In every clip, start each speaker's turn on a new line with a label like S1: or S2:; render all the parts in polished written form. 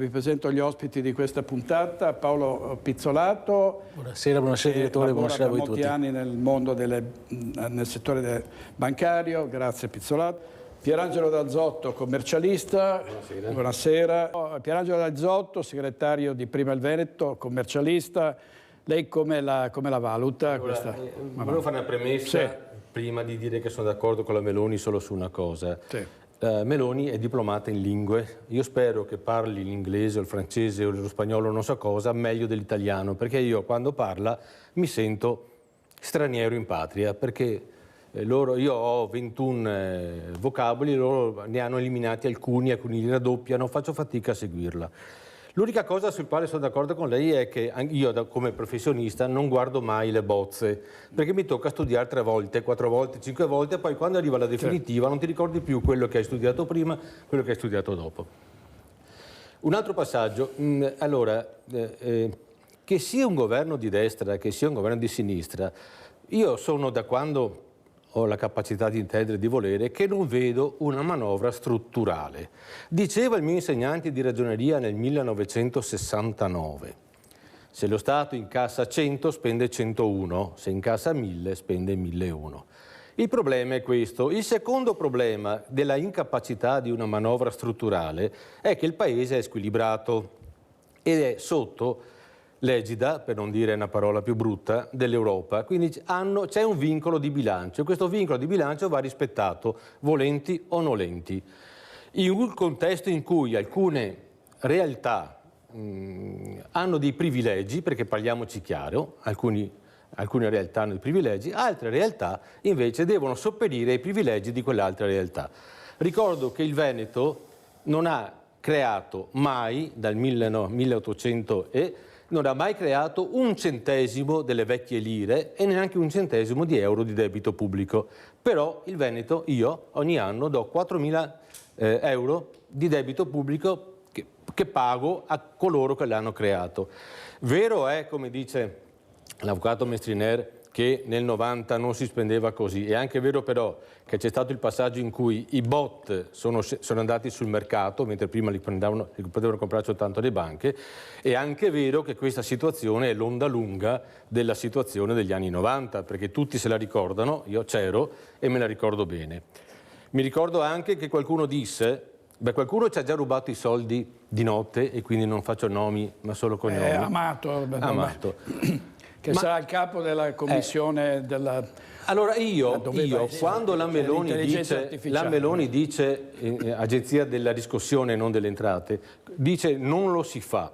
S1: vi presento gli ospiti di questa puntata. Paolo Pizzolato.
S2: Buonasera direttore, buonasera a voi tutti.
S1: Lavora da molti anni nel settore bancario, grazie Pizzolato. Pierangelo D'Azzotto, commercialista. Buonasera. Pierangelo D'Azzotto, segretario di Prima il Veneto, commercialista. Lei come la valuta?
S3: Allora, volevo fare una premessa prima di dire che sono d'accordo con la Meloni solo su una cosa. Meloni è diplomata in lingue, io spero che parli l'inglese o il francese o lo spagnolo, non so cosa, meglio dell'italiano, perché io quando parla mi sento straniero in patria, perché io ho 21 vocaboli, loro ne hanno eliminati alcuni li raddoppiano, faccio fatica a seguirla. L'unica cosa sul quale sono d'accordo con lei è che io come professionista non guardo mai le bozze, perché mi tocca studiare 3 volte, 4 volte, 5 volte, e poi quando arriva la definitiva non ti ricordi più quello che hai studiato prima, quello che hai studiato dopo. Un altro passaggio, che sia un governo di destra, che sia un governo di sinistra, io sono da quando ho la capacità di intendere e di volere, che non vedo una manovra strutturale. Diceva il mio insegnante di ragioneria nel 1969, se lo Stato incassa 100 spende 101, se incassa 1000 spende 1001. Il problema è questo. Il secondo problema della incapacità di una manovra strutturale è che il Paese è squilibrato ed è sotto l'egida, per non dire una parola più brutta, dell'Europa. Quindi c'è un vincolo di bilancio. Questo vincolo di bilancio va rispettato, volenti o nolenti. In un contesto in cui alcune realtà hanno dei privilegi, perché parliamoci chiaro, alcune realtà hanno dei privilegi, altre realtà invece devono sopperire ai privilegi di quell'altra realtà. Ricordo che il Veneto non ha creato mai, dal 1800 non ha mai creato un centesimo delle vecchie lire e neanche un centesimo di euro di debito pubblico. Però il Veneto, io, ogni anno do 4.000 euro di debito pubblico che pago a coloro che l'hanno creato. Vero è, come dice l'avvocato Mestriner, che nel 90 non si spendeva così. È anche vero però che c'è stato il passaggio in cui i bot sono andati sul mercato, mentre prima li potevano comprare soltanto le banche. È anche vero che questa situazione è l'onda lunga della situazione degli anni 90, perché tutti se la ricordano, io c'ero e me la ricordo bene. Mi ricordo anche che qualcuno disse, qualcuno ci ha già rubato i soldi di notte, e quindi non faccio nomi ma solo cognomi.
S1: Amato. Che sarà il capo della commissione della...
S3: Allora quando la Meloni dice agenzia della riscossione e non delle entrate, dice non lo si fa.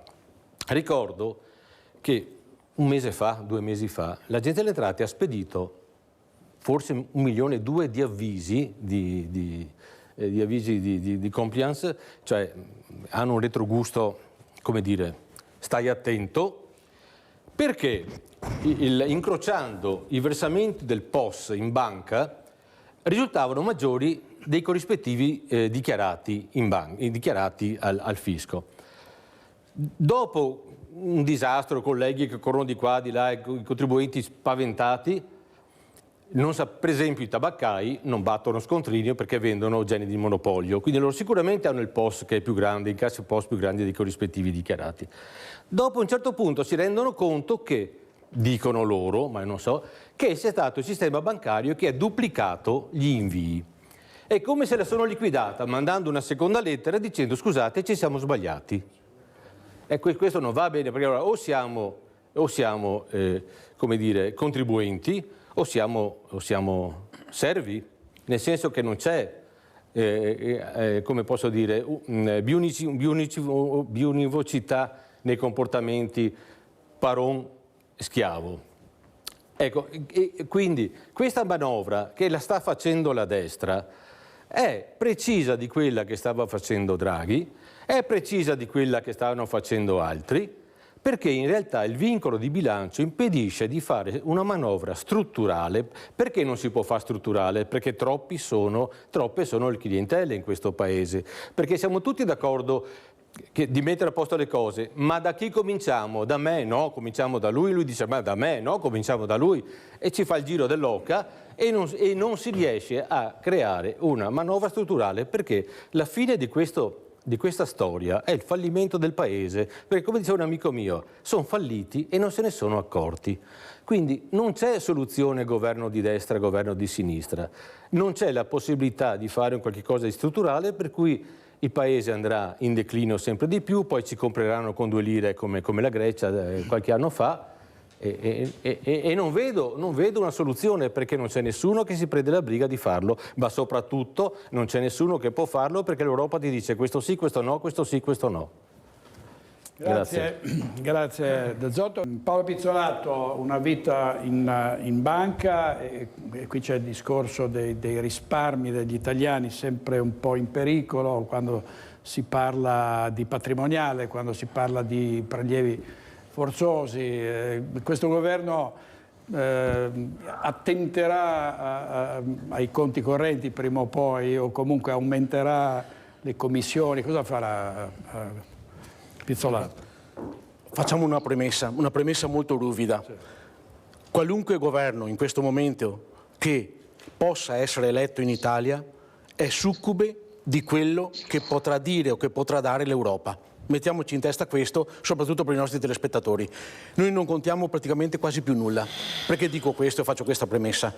S3: Ricordo che 1 mese fa, 2 mesi fa, l'agenzia delle entrate ha spedito forse 1,2 milioni di avvisi di compliance, cioè hanno un retrogusto, come dire, stai attento, perché incrociando i versamenti del POS in banca risultavano maggiori dei corrispettivi dichiarati al fisco. Dopo un disastro, colleghi che corrono di qua, di là, i contribuenti spaventati, per esempio i tabaccai non battono scontrini perché vendono generi di monopolio, quindi loro sicuramente hanno il POS che è più grande, i cassi POS più grandi dei corrispettivi dichiarati. Dopo un certo punto si rendono conto che, dicono loro, ma non so, che c'è stato il sistema bancario che ha duplicato gli invii. È come se la sono liquidata mandando una seconda lettera dicendo scusate, ci siamo sbagliati. E questo non va bene, perché allora o siamo come dire, contribuenti o siamo servi, nel senso che non c'è come posso dire biunivocità nei comportamenti padrone-schiavo. Ecco, e quindi questa manovra che la sta facendo la destra è precisa di quella che stava facendo Draghi, è precisa di quella che stavano facendo altri, perché in realtà il vincolo di bilancio impedisce di fare una manovra strutturale. Perché non si può fare strutturale? Perché troppe sono le clientele in questo Paese, perché siamo tutti d'accordo di mettere a posto le cose, ma da chi cominciamo? Da me? No, cominciamo da lui dice ma da me? No, cominciamo da lui, e ci fa il giro dell'oca e non si riesce a creare una manovra strutturale, perché la fine di questo di questa storia è il fallimento del Paese, perché come diceva un amico mio, sono falliti e non se ne sono accorti. Quindi non c'è soluzione governo di destra, governo di sinistra, non c'è la possibilità di fare un qualche cosa di strutturale per cui il Paese andrà in declino sempre di più, poi ci compreranno con 2 lire come la Grecia qualche anno fa e non vedo una soluzione, perché non c'è nessuno che si prende la briga di farlo, ma soprattutto non c'è nessuno che può farlo perché l'Europa ti dice questo sì, questo no, questo sì, questo no.
S1: Grazie Del Zotto. Paolo Pizzolato, una vita in banca, e qui c'è il discorso dei risparmi degli italiani sempre un po' in pericolo quando si parla di patrimoniale, quando si parla di prelievi forzosi. Questo governo attenterà ai conti correnti prima o poi, o comunque aumenterà le commissioni. Cosa farà Pizzolato?
S2: Facciamo una premessa molto ruvida. Sì. Qualunque governo in questo momento che possa essere eletto in Italia è succube di quello che potrà dire o che potrà dare l'Europa. Mettiamoci in testa questo, soprattutto per i nostri telespettatori. Noi non contiamo praticamente quasi più nulla. Perché dico questo e faccio questa premessa?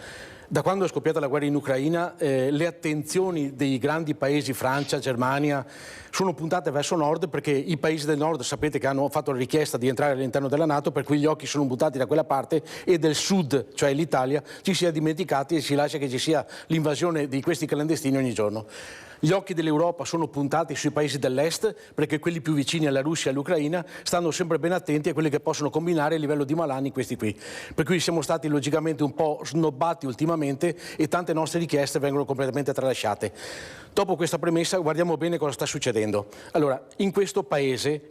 S2: Da quando è scoppiata la guerra in Ucraina, le attenzioni dei grandi paesi, Francia, Germania, sono puntate verso nord, perché i paesi del nord sapete che hanno fatto la richiesta di entrare all'interno della NATO, per cui gli occhi sono puntati da quella parte, e del sud, cioè l'Italia, ci si è dimenticati e si lascia che ci sia l'invasione di questi clandestini ogni giorno. Gli occhi dell'Europa sono puntati sui paesi dell'est, perché quelli più vicini alla Russia e all'Ucraina stanno sempre ben attenti a quelli che possono combinare a livello di malanni questi qui. Per cui siamo stati logicamente un po' snobbati ultimamente e tante nostre richieste vengono completamente tralasciate. Dopo questa premessa guardiamo bene cosa sta succedendo. Allora, in questo paese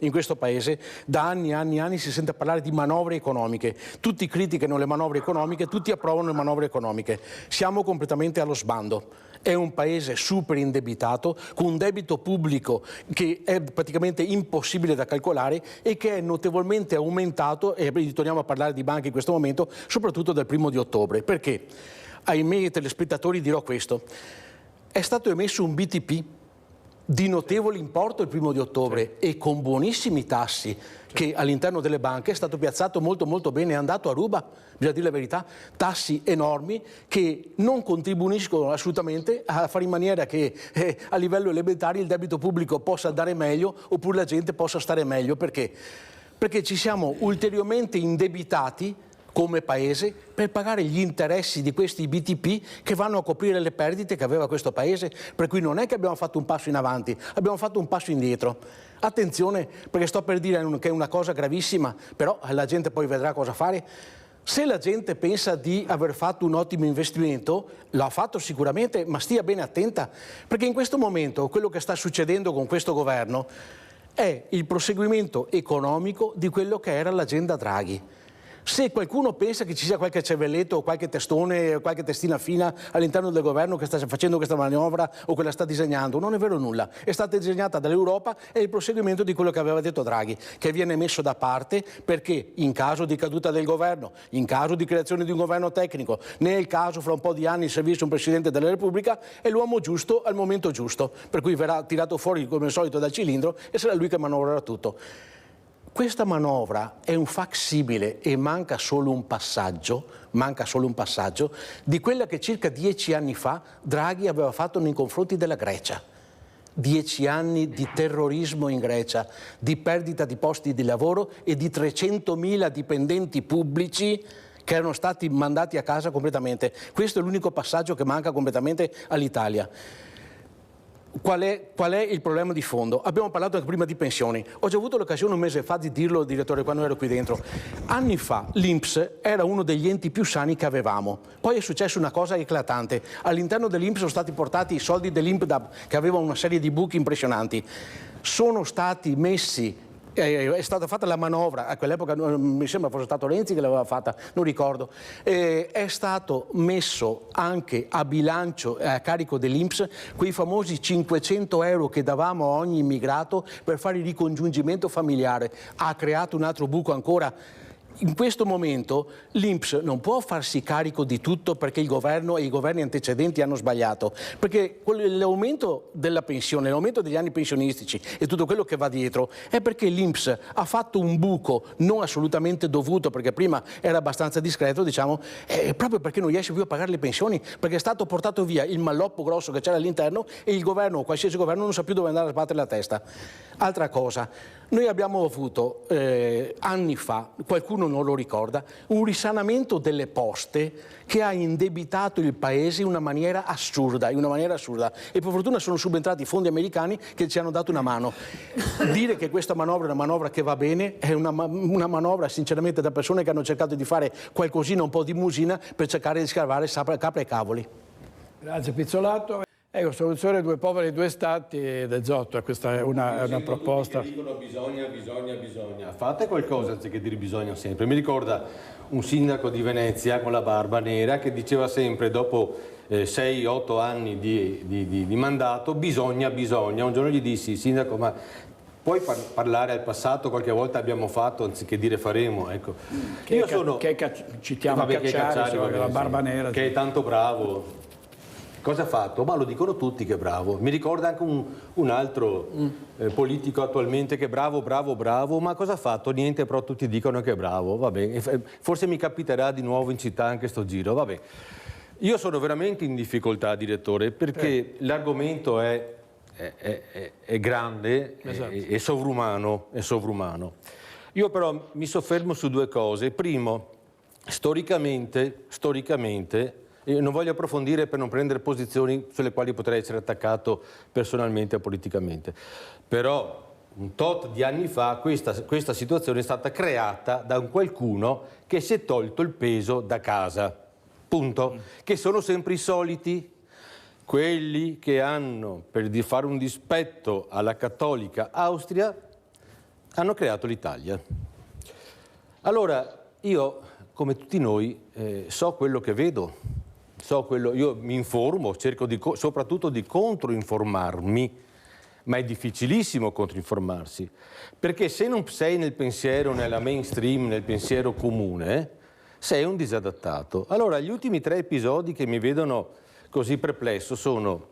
S2: da anni si sente parlare di manovre economiche. Tutti criticano le manovre economiche, tutti approvano le manovre economiche. Siamo completamente allo sbando. È un paese super indebitato, con un debito pubblico che è praticamente impossibile da calcolare e che è notevolmente aumentato, e torniamo a parlare di banche in questo momento, soprattutto dal 1° di ottobre. Perché? Ai miei telespettatori dirò questo. È stato emesso un BTP di notevole importo il 1° di ottobre e con buonissimi tassi, che all'interno delle banche è stato piazzato molto bene, è andato a ruba, bisogna dire la verità, tassi enormi che non contribuiscono assolutamente a fare in maniera che a livello elementare il debito pubblico possa andare meglio oppure la gente possa stare meglio. Perché? Perché ci siamo ulteriormente indebitati come paese per pagare gli interessi di questi BTP che vanno a coprire le perdite che aveva questo paese, per cui non è che abbiamo fatto un passo in avanti, abbiamo fatto un passo indietro. Attenzione, perché sto per dire che è una cosa gravissima, però la gente poi vedrà cosa fare. Se la gente pensa di aver fatto un ottimo investimento, l'ha fatto sicuramente, ma stia bene attenta, perché in questo momento quello che sta succedendo con questo governo è il proseguimento economico di quello che era l'agenda Draghi. Se qualcuno pensa che ci sia qualche cervelletto o qualche testone o qualche testina fina all'interno del governo che sta facendo questa manovra o che la sta disegnando, non è vero nulla. È stata disegnata dall'Europa e il proseguimento di quello che aveva detto Draghi, che viene messo da parte perché in caso di caduta del governo, in caso di creazione di un governo tecnico, nel caso fra un po' di anni servisse un Presidente della Repubblica, è l'uomo giusto al momento giusto, per cui verrà tirato fuori come al solito dal cilindro e sarà lui che manovrerà tutto. Questa manovra è un facsimile e manca solo un passaggio di quella che circa 10 anni fa Draghi aveva fatto nei confronti della Grecia. 10 anni di terrorismo in Grecia, di perdita di posti di lavoro e di 300.000 dipendenti pubblici che erano stati mandati a casa completamente. Questo è l'unico passaggio che manca completamente all'Italia. Qual è il problema di fondo? Abbiamo parlato anche prima di pensioni. Ho già avuto l'occasione un mese fa di dirlo, direttore, quando ero qui dentro. Anni fa l'INPS era uno degli enti più sani che avevamo. Poi è successa una cosa eclatante. All'interno dell'INPS sono stati portati i soldi dell'INPDAP, che aveva una serie di buchi impressionanti. Sono stati messi... È stata fatta la manovra, a quell'epoca mi sembra fosse stato Renzi che l'aveva fatta, non ricordo, è stato messo anche a bilancio a carico dell'INPS quei famosi 500 euro che davamo a ogni immigrato per fare il ricongiungimento familiare. Ha creato un altro buco ancora. In questo momento l'INPS non può farsi carico di tutto perché il governo e i governi antecedenti hanno sbagliato, perché l'aumento della pensione, l'aumento degli anni pensionistici e tutto quello che va dietro è perché l'INPS ha fatto un buco non assolutamente dovuto, perché prima era abbastanza discreto, diciamo, proprio perché non riesce più a pagare le pensioni, perché è stato portato via il malloppo grosso che c'era all'interno e il governo, qualsiasi governo, non sa più dove andare a sbattere la testa. Altra cosa, noi abbiamo avuto anni fa, qualcuno non lo ricorda, un risanamento delle poste che ha indebitato il paese in una maniera assurda, e per fortuna sono subentrati i fondi americani che ci hanno dato una mano. Dire che questa manovra è una manovra che va bene è una manovra sinceramente da persone che hanno cercato di fare qualcosina, un po' di musina per cercare di scavare capre e cavoli.
S1: Grazie Pizzolato. Ecco, soluzione due poveri, due stati del Zotto, questa è una proposta.
S3: Dicono bisogna. Fate qualcosa anziché dire bisogna sempre. Mi ricorda un sindaco di Venezia con la barba nera che diceva sempre dopo 6-8 anni di mandato bisogna. Un giorno gli dissi, sindaco, ma puoi parlare al passato, qualche volta abbiamo fatto anziché dire faremo, ecco.
S1: Citiamo Cacciari, la barba nera.
S3: Che è tanto bravo. Cosa ha fatto? Ma lo dicono tutti che è bravo. Mi ricorda anche un altro politico attualmente che è bravo, ma cosa ha fatto? Niente, però tutti dicono che è bravo. Vabbè, forse mi capiterà di nuovo in città anche sto giro. Vabbè. Io sono veramente in difficoltà, direttore, perché l'argomento è grande, esatto. è sovrumano. Io però mi soffermo su due cose. Primo, storicamente, io non voglio approfondire per non prendere posizioni sulle quali potrei essere attaccato personalmente o politicamente, però un tot di anni fa questa situazione è stata creata da un qualcuno che si è tolto il peso da casa, punto, che sono sempre i soliti, quelli che hanno, per fare un dispetto alla cattolica Austria, hanno creato l'Italia. Allora, io, come tutti noi, so quello che vedo. Io mi informo, cerco soprattutto di controinformarmi, ma è difficilissimo controinformarsi, perché se non sei nel pensiero, nella mainstream, nel pensiero comune, sei un disadattato. Allora, gli ultimi 3 episodi che mi vedono così perplesso sono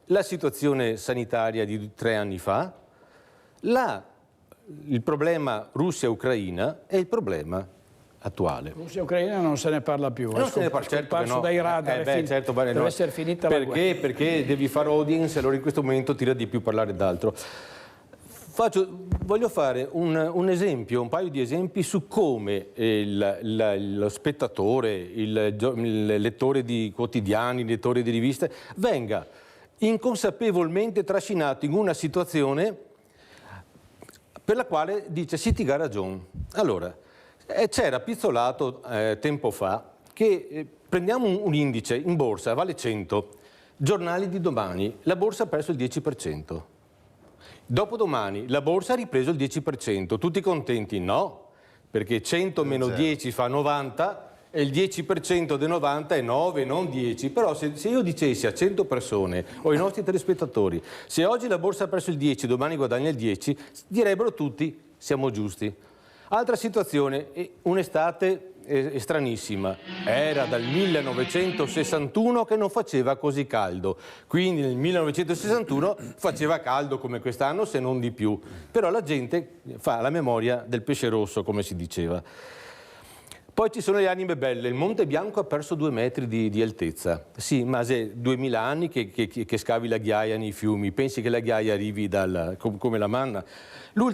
S3: la situazione sanitaria di 3 anni fa, il problema Russia-Ucraina e il problema attuale.
S1: Russia e Ucraina non se ne parla più,
S3: non se ne parla, certo che no.
S1: Dai radar, deve essere finita la guerra.
S3: Perché devi fare audience, allora in questo momento tira di più parlare d'altro. Voglio fare un esempio, un paio di esempi su come lo spettatore, il lettore di quotidiani, il lettore di riviste, venga inconsapevolmente trascinato in una situazione per la quale dice sì, ti ha ragione. Allora, c'era Pizzolato tempo fa che prendiamo un indice in borsa, vale 100, giornali di domani, la borsa ha perso il 10%. Dopodomani la borsa ha ripreso il 10%, tutti contenti? No, perché 100 meno 10 fa 90 e il 10% dei 90 è 9, non 10. Però se io dicessi a 100 persone o ai nostri telespettatori se oggi la borsa ha perso il 10, domani guadagna il 10, direbbero tutti siamo giusti. Altra situazione, un'estate stranissima, era dal 1961 che non faceva così caldo, quindi nel 1961 faceva caldo come quest'anno se non di più, però la gente fa la memoria del pesce rosso come si diceva. Poi ci sono le anime belle, il Monte Bianco ha perso 2 metri di altezza, sì, ma se 2000 anni che scavi la ghiaia nei fiumi, pensi che la ghiaia arrivi come la manna?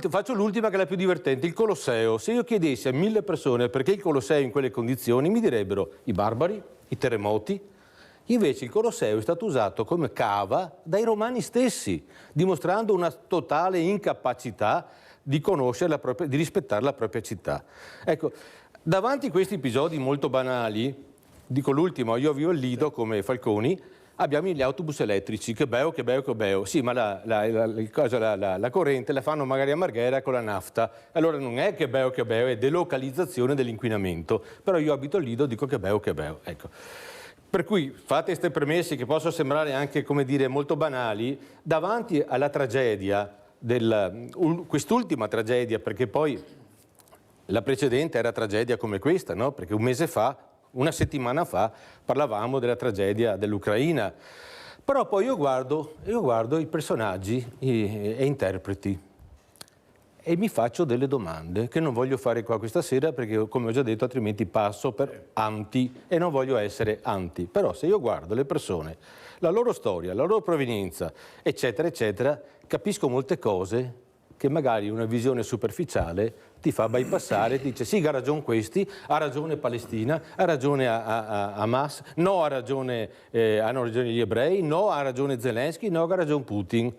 S3: Faccio l'ultima che è la più divertente, il Colosseo. Se io chiedessi a 1000 persone perché il Colosseo è in quelle condizioni, mi direbbero i barbari, i terremoti. Invece il Colosseo è stato usato come cava dai romani stessi, dimostrando una totale incapacità di conoscere di rispettare la propria città. Ecco, davanti a questi episodi molto banali, dico l'ultimo, io vivo a Lido come Falconi, abbiamo gli autobus elettrici, che bello. Sì, ma la corrente la fanno magari a Marghera con la nafta. Allora non è che bello, è delocalizzazione dell'inquinamento. Però io abito a Lido, dico che bello. Ecco. Per cui fate queste premesse che possono sembrare anche, come dire, molto banali, davanti alla tragedia, quest'ultima tragedia, perché poi La precedente era tragedia come questa, no? Perché una settimana fa, parlavamo della tragedia dell'Ucraina. Però poi io guardo i personaggi e interpreti e mi faccio delle domande che non voglio fare qua questa sera perché, come ho già detto, altrimenti passo per anti e non voglio essere anti. Però se io guardo le persone, la loro storia, la loro provenienza, eccetera, eccetera, capisco molte cose che magari una visione superficiale ti fa bypassare, ti dice sì, ha ragione questi, ha ragione Palestina, ha ragione Hamas, no, hanno ragione gli ebrei, no, ha ragione Zelensky, no, ha ragione Putin.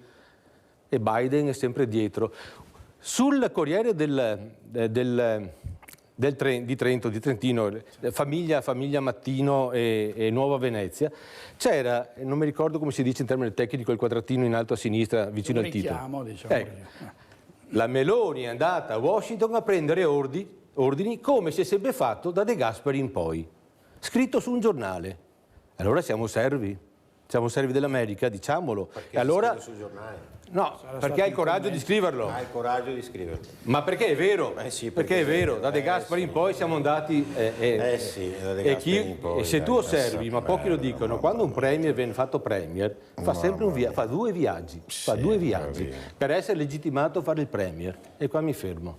S3: E Biden è sempre dietro. Sul Corriere di Trentino, famiglia Mattino e Nuova Venezia, c'era, non mi ricordo come si dice in termini tecnico, il quadratino in alto a sinistra vicino al titolo.
S1: Diciamo.
S3: Ecco. La Meloni è andata a Washington a prendere ordini come si è sempre fatto da De Gasperi in poi. Scritto su un giornale. Allora siamo servi dell'America, diciamolo.
S4: Perché
S3: e allora
S4: sul giornale?
S3: No, perché hai il coraggio di scriverlo.
S4: Hai il coraggio di scriverlo.
S3: Ma perché è vero?
S4: Sì,
S3: perché è vero, da De Gasperi in poi siamo andati
S4: da De Gasperi in poi,
S3: e se tu osservi, ma pochi lo dicono, quando un premier viene fatto premier, fa sempre fa due viaggi, per essere legittimato a fare il premier. E qua mi fermo.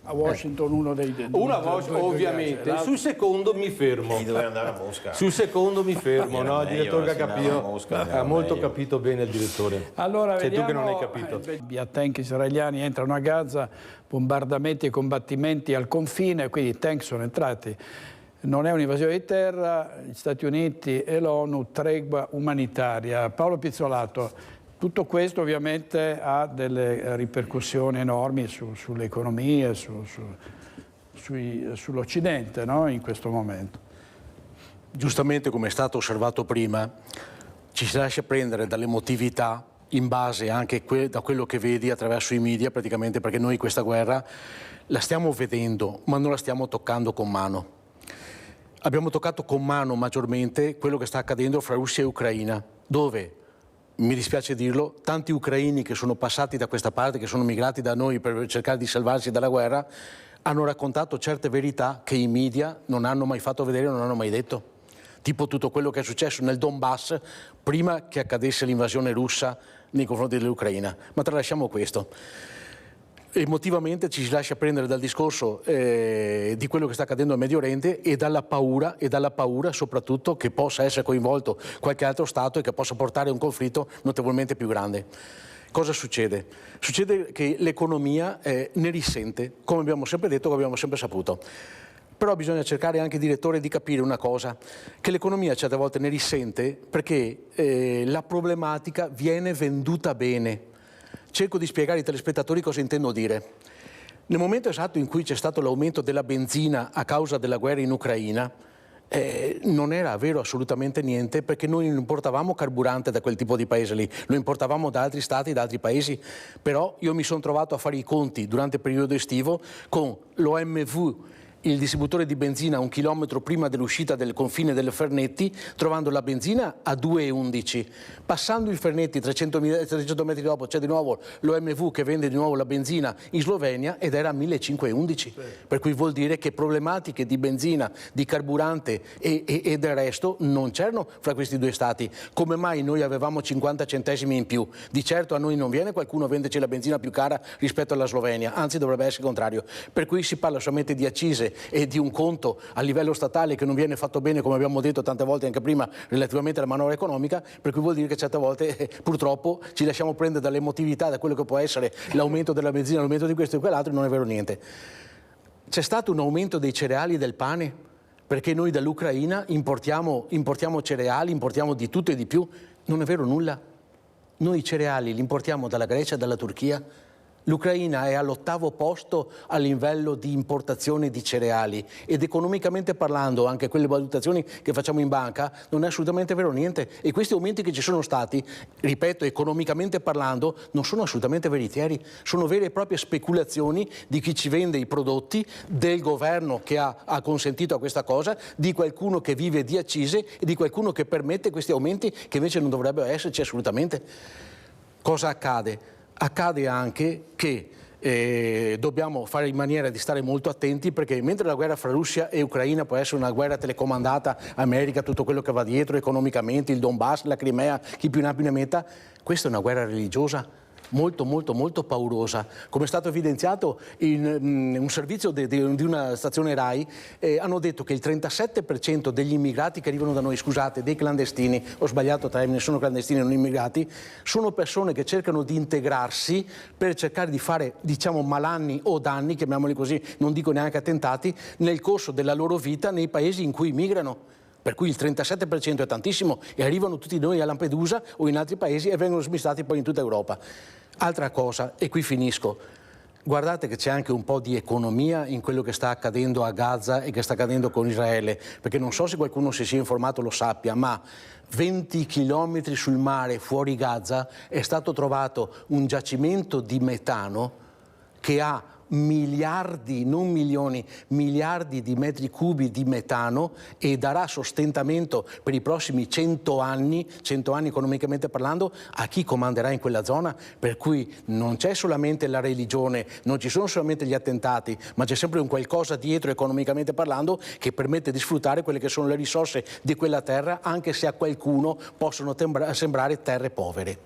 S1: A Washington
S3: ovviamente, sul secondo mi fermo.
S4: Doveva andare a Mosca.
S3: Sul secondo mi fermo, no? Il direttore che ha molto capito bene il direttore.
S1: Allora,
S3: sei tu che non hai capito.
S1: Via tank israeliani entrano a Gaza, bombardamenti e combattimenti al confine, quindi i tank sono entrati. Non è un'invasione di terra, gli Stati Uniti e l'ONU, tregua umanitaria. Paolo Pizzolato, tutto questo ovviamente ha delle ripercussioni enormi sull'economia, sull'Occidente, no? In questo momento.
S2: Giustamente, come è stato osservato prima, ci si lascia prendere dall'emotività in base anche da quello che vedi attraverso i media, praticamente, perché noi questa guerra la stiamo vedendo, ma non la stiamo toccando con mano. Abbiamo toccato con mano maggiormente quello che sta accadendo fra Russia e Ucraina, dove, mi dispiace dirlo, tanti ucraini che sono passati da questa parte, che sono migrati da noi per cercare di salvarsi dalla guerra, hanno raccontato certe verità che i media non hanno mai fatto vedere, non hanno mai detto. Tipo tutto quello che è successo nel Donbass prima che accadesse l'invasione russa nei confronti dell'Ucraina. Ma tralasciamo questo. Emotivamente ci si lascia prendere dal discorso di quello che sta accadendo al Medio Oriente e dalla paura soprattutto che possa essere coinvolto qualche altro Stato e che possa portare a un conflitto notevolmente più grande. Cosa succede? Succede che l'economia ne risente, come abbiamo sempre detto, come abbiamo sempre saputo. Però bisogna cercare anche, direttore, di capire una cosa, che l'economia certe volte ne risente perché la problematica viene venduta bene. Cerco di spiegare ai telespettatori cosa intendo dire. Nel momento esatto in cui c'è stato l'aumento della benzina a causa della guerra in Ucraina, non era vero assolutamente niente, perché noi non importavamo carburante da quel tipo di paese lì, lo importavamo da altri stati, da altri paesi. Però io mi sono trovato a fare i conti durante il periodo estivo con l'OMV, il distributore di benzina, 1 chilometro prima dell'uscita del confine delle Fernetti, trovando la benzina a 2,11. Passando il Fernetti 300 metri dopo c'è di nuovo l'OMV che vende di nuovo la benzina in Slovenia ed era a 1.511. Sì. Per cui vuol dire che problematiche di benzina, di carburante e del resto non c'erano fra questi due stati. Come mai noi avevamo 50 centesimi in più? Di certo a noi non viene qualcuno a venderci la benzina più cara rispetto alla Slovenia, anzi dovrebbe essere il contrario. Per cui si parla solamente di accise e di un conto a livello statale che non viene fatto bene, come abbiamo detto tante volte anche prima, relativamente alla manovra economica, per cui vuol dire che certe volte purtroppo ci lasciamo prendere dall'emotività, da quello che può essere l'aumento della benzina, l'aumento di questo e quell'altro, e non è vero niente. C'è stato un aumento dei cereali e del pane, perché noi dall'Ucraina importiamo cereali, importiamo di tutto e di più, non è vero nulla. Noi i cereali li importiamo dalla Grecia e dalla Turchia. L'Ucraina è all'8° posto a livello di importazione di cereali ed economicamente parlando, anche quelle valutazioni che facciamo in banca, non è assolutamente vero niente. E questi aumenti che ci sono stati, ripeto, economicamente parlando, non sono assolutamente veritieri, sono vere e proprie speculazioni di chi ci vende i prodotti, del governo che ha consentito a questa cosa, di qualcuno che vive di accise e di qualcuno che permette questi aumenti che invece non dovrebbero esserci assolutamente. Cosa accade? Accade anche che dobbiamo fare in maniera di stare molto attenti, perché mentre la guerra fra Russia e Ucraina può essere una guerra telecomandata, America, tutto quello che va dietro economicamente, il Donbass, la Crimea, chi più ne ha più ne metta, questa è una guerra religiosa molto molto molto paurosa. Come è stato evidenziato in un servizio di una stazione RAI, hanno detto che il 37% degli immigrati che arrivano da noi, scusate, dei clandestini, ho sbagliato termine, sono clandestini, non immigrati, sono persone che cercano di integrarsi per cercare di fare, diciamo, malanni o danni, chiamiamoli così, non dico neanche attentati, nel corso della loro vita nei paesi in cui migrano. Per cui il 37% è tantissimo, e arrivano tutti noi a Lampedusa o in altri paesi e vengono smistati poi in tutta Europa. Altra cosa, e qui finisco, guardate che c'è anche un po' di economia in quello che sta accadendo a Gaza e che sta accadendo con Israele, perché non so se qualcuno si sia informato lo sappia, ma 20 chilometri sul mare fuori Gaza è stato trovato un giacimento di metano che ha miliardi, non milioni, miliardi di metri cubi di metano, e darà sostentamento per i prossimi 100 anni economicamente parlando, a chi comanderà in quella zona. Per cui non c'è solamente la religione, non ci sono solamente gli attentati, ma c'è sempre un qualcosa dietro economicamente parlando che permette di sfruttare quelle che sono le risorse di quella terra, anche se a qualcuno possono sembrare terre povere.